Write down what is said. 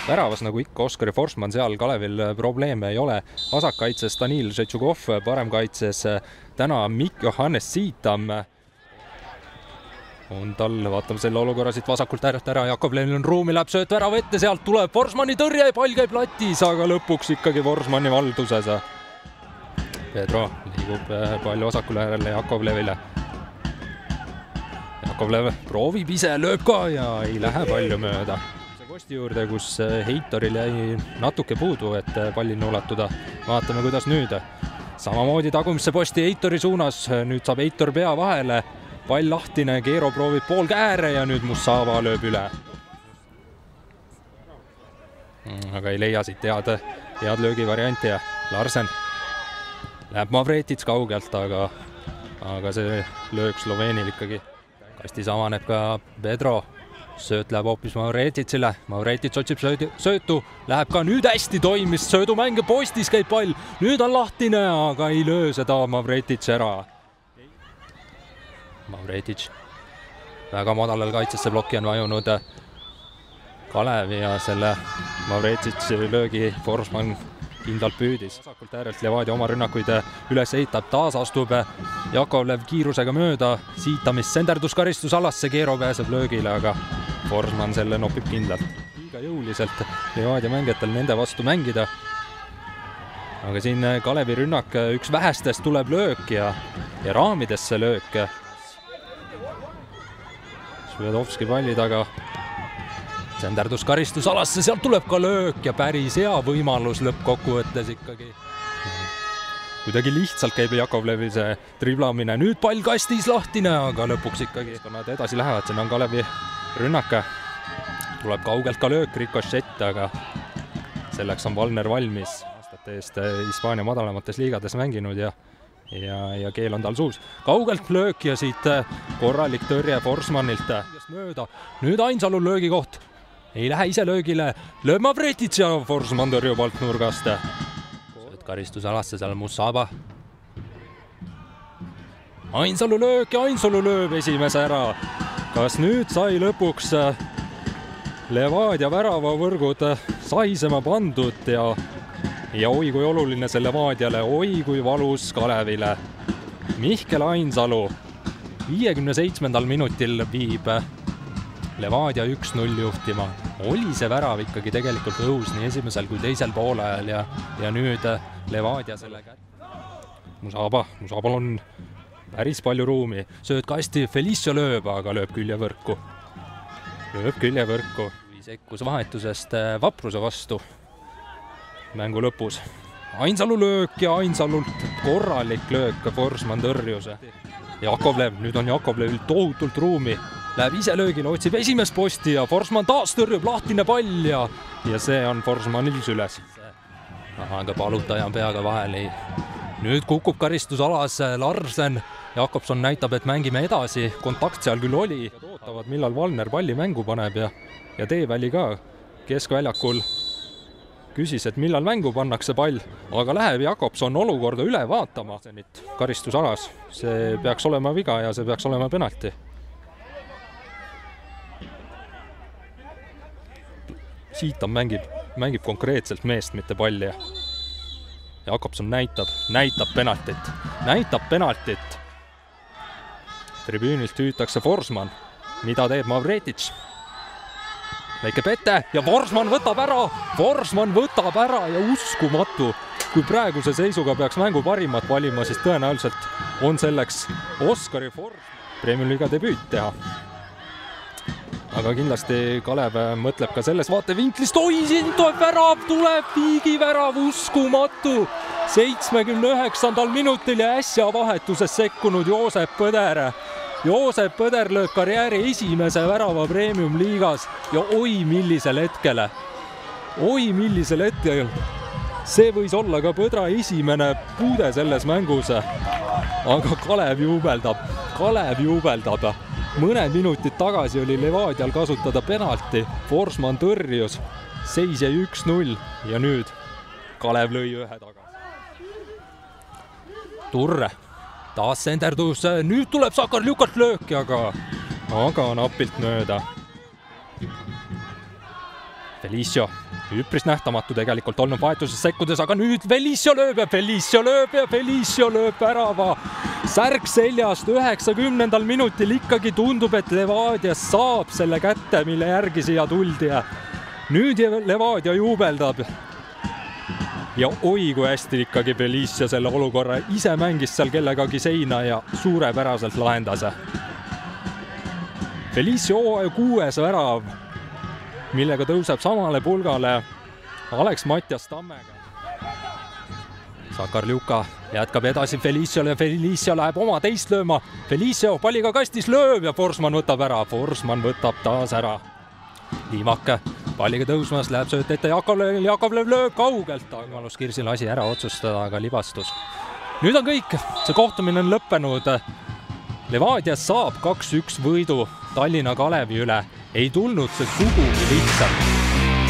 Väravas nagu ikka Oskar Forsman, seal Kalevil probleeme ei ole. Vasakkaitses Danil Žetšukov, paremkaitses täna Mikk Johannes Siitam. On tal, vaatame selle olukorra siit vasakult äärelt ära, Jakovlevil on ruumi, läheb sööt värava ette, sealt tuleb Forsmani tõrje, pall käib latis, aga lõpuks ikkagi Forsmani valduses. Pedro liigub palju vasakule äärele Jakovlevile. Jakovlev proovib ise, lööb ka ja ei lähe palju mööda. Posti juurde, kus Heitoril jäi natuke puudu, et pallini ulatuda. Vaatame, kuidas nüüd. Samamoodi tagumisse posti Heitori suunas, nüüd saab Heitor pea vahele. Pall lahtine, Keero proovib pool kääre ja nüüd Musava lööb üle. Aga ei leia siit head löögivarianti ja Larsen läheb Mavretits kaugelt, aga see löök Sloveenil ikkagi. Kastis avaneb ka Pedro. Sööt läheb hoopis Mavretitsile, Mavretits otsib söötu, läheb ka nüüd hästi toimis, söödumäng ja postis käib pall, nüüd on lahtine, aga ei löö seda Mavretits ära. Mavretits väga madalal kaitsesse plokki on vajunud Kalev ja selle Mavretits löögi Forsman kindlalt püüdis. Vasakult äärelt Levadia oma rünnakuid üles eitab, taas astub Jakovlev kiirusega mööda, Siitamist senderduskaristuse Keero pääseb löögile, aga Forsman selle nopib kindlalt. Liiga jõuliselt Levadia mängijatel nende vastu mängida. Aga siin Kalevi rünnak üks vähestest tuleb löök ja raamidesse löök. Švedovski palli taga. Senderduskaristuse sealt tuleb ka löök ja päris hea võimalus lõppkokkuvõttes ikkagi. Kuidagi lihtsalt käib Jakovlevi see triblamine, nüüd pall kastis lahtine, aga lõpuks ikkagi. Kui nad edasi lähevad, siin on Kalevi rünnak. Tuleb kaugelt ka löök, rikošett, aga selleks on Valner valmis. Aastate eest Hispaania madalamates liigades mänginud ja keel on tal suus. Kaugelt löök ja siit korralik tõrje Forsmanilt. Nüüd Ainsalu löögi koht. Ei lähe ise löögile, lööb Mavretits ja Forsman tõrjub alt nurgast. Karistusalasse seal Musaba. Ainsalu löök ja Ainsalu lööb esimese ära. Kas nüüd sai lõpuks Levadia väravavõrgud saisema pandud ja oi kui oluline see Levadiale, oi kui valus Kalevile. Mihkel Ainsalu 57. minutil viib Levadia 1-0 juhtima. Oli see värav ikkagi tegelikult õhus nii esimesel kui teisel poolajal ja nüüd Levadia selle kätte. Musabal on päris palju ruumi. Sööd kasti, Felicio lööb, aga lööb küljevõrku. Sekkus vahetusest Vapruse vastu mängu lõpus. Ainsalu löök ja Ainsalult korralik löök, Forsman tõrjus. Jakovlev, nüüd on Jakovlevil tohutult ruumi. Läheb ise löögile, otsib esimest posti ja Forsman taas tõrjub lahtine pall ja see on Forsmanil süles. Aga palutaja on peaga vahel. Nüüd kukub karistusalas Larsen. Jakobson näitab, et mängime edasi. Kontakt seal küll oli. Ootavad, millal Valner palli mängu paneb ja Teeväli ka keskväljakul küsis, et millal mängu pannakse pall, aga läheb Jakobson olukorda üle vaatama. Karistusalas, see peaks olema viga ja see peaks olema penalti. Siitam mängib konkreetselt meest, mitte palli. Jakobson näitab penaltit. Tribüünilt hüütakse Forsman. Mida teeb Mavretits? Väike pette ja Forsman võtab ära ja uskumatu. Kui praeguse seisuga peaks mängu parimat valima, siis tõenäoliselt on selleks Oskari Forsman Premiumi liiga debüüt teha. Aga kindlasti Kalev mõtleb ka selles vaatevinklist. Oi, siin tuleb Viigi värav, uskumatu. 79. minutil ja äsja vahetuses sekkunud Joosep Põder. Joosep Põder lööb karjääri esimese värava Premium liigas ja oi millisel hetkel. See võis olla ka Põdra esimene puude selles mängus. Aga Kalev juubeldab. Mõned minutid tagasi oli Levadial kasutada penalti. Forsman tõrjus, seis jäi 1-0 ja nüüd Kalev lõi ühe tagasi. Turre. Taas senderdus, nüüd tuleb Sakarljukalt lööki, aga napilt mööda. Felicio, üpris nähtamatu tegelikult olnud vahetuses sekkudes, aga nüüd Felicio lööb ja Felicio lööb värava. Särk seljast 90. minutil ikkagi tundub, et Levadia saab selle kätte, mille järgi siia tuldi ja nüüd Levadia juubeldab. Ja oi, kui hästi ikkagi Felicio selle olukorra ise mängis seal kellegagi seina ja suurepäraselt lahendas. Felicio hooaja 6. värav, millega tõuseb samale pulgale Alex Mattias Tammega. Sakar Ljuka jätkab edasi Feliciole ja Felicio läheb oma teist lööma. Felicio palliga kastis lööb ja Forsman võtab ära. Forsman võtab taas ära. Liivak palliga tõusmas, läheb sööt ette Jakovlev lööb kaugelt. Võimalus Kirsil asi ära otsustada, aga libastus. Nüüd on kõik. See kohtumine on lõppenud. Levadia saab 2-1 võidu Tallinna Kalevi üle. Ei tulnud see sugugi lihtsalt.